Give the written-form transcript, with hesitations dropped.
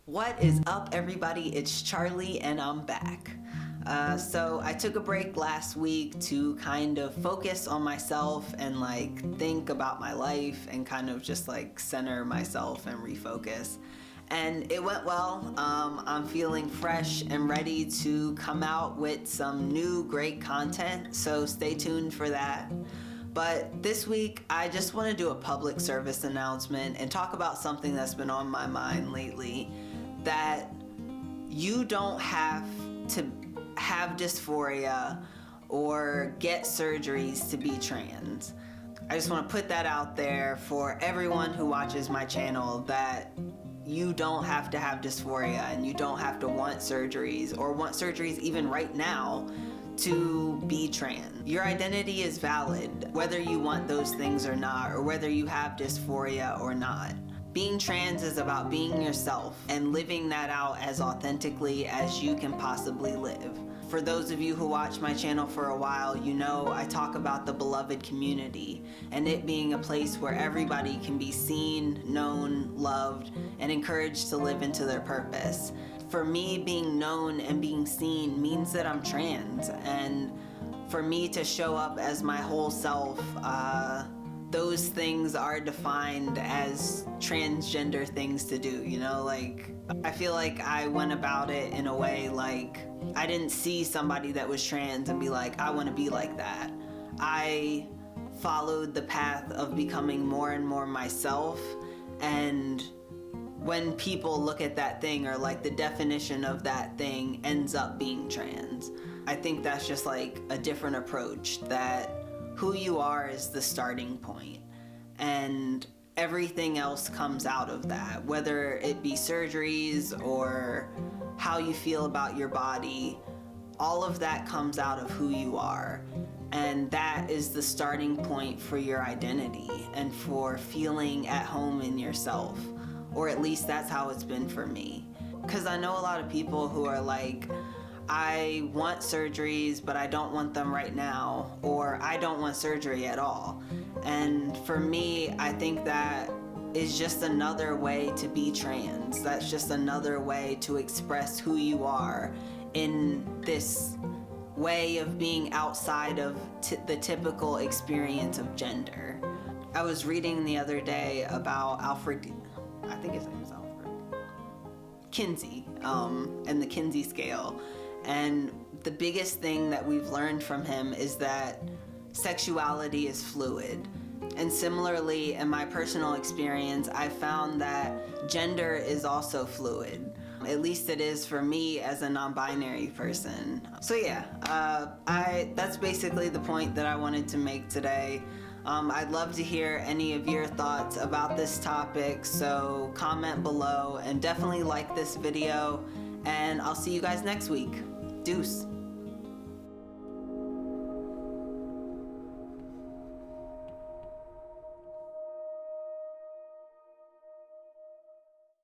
What is up, everybody? It's Charlie and I'm back. So I took a break last week to kind of focus on myself and think about my life and kind of just center myself and refocus. And it went well. I'm feeling fresh and ready to come out with some new great content, so stay tuned for that. But this week, I just want to do a public service announcement and talk about something that's been on my mind lately, that you don't have to have dysphoria or get surgeries to be trans. I just want to put that out there for everyone who watches my channel, that you don't have to have dysphoria and you don't have to want surgeries or want surgeries even right now to be trans. Your identity is valid, whether you want those things or not, or whether you have dysphoria or not. Being trans is about being yourself and living that out as authentically as you can possibly live. For those of you who watch my channel for a while, you know I talk about the beloved community and it being a place where everybody can be seen, known, loved, and encouraged to live into their purpose. For me, being known and being seen means that I'm trans, and for me to show up as my whole self, those things are defined as transgender things to do, you know? I feel like I went about it in a way I didn't see somebody that was trans and be like, I want to be like that. I followed the path of becoming more and more myself, and when people look at that thing, or the definition of that thing ends up being trans, I think that's just a different approach, that who you are is the starting point and everything else comes out of that, whether it be surgeries or how you feel about your body. All of that comes out of who you are, and that is the starting point for your identity and for feeling at home in yourself, or at least that's how it's been for me. Because I know a lot of people who are I want surgeries, but I don't want them right now, or I don't want surgery at all. And for me, I think that is just another way to be trans. That's just another way to express who you are in this way of being outside of the typical experience of gender. I was reading the other day about Alfred, I think his name is Alfred, Kinsey, and the Kinsey scale. And the biggest thing that we've learned from him is that sexuality is fluid. And similarly, in my personal experience, I found that gender is also fluid. At least it is for me as a non-binary person. So yeah, that's basically the point that I wanted to make today. I'd love to hear any of your thoughts about this topic, so comment below and definitely like this video, and I'll see you guys next week. Deuce.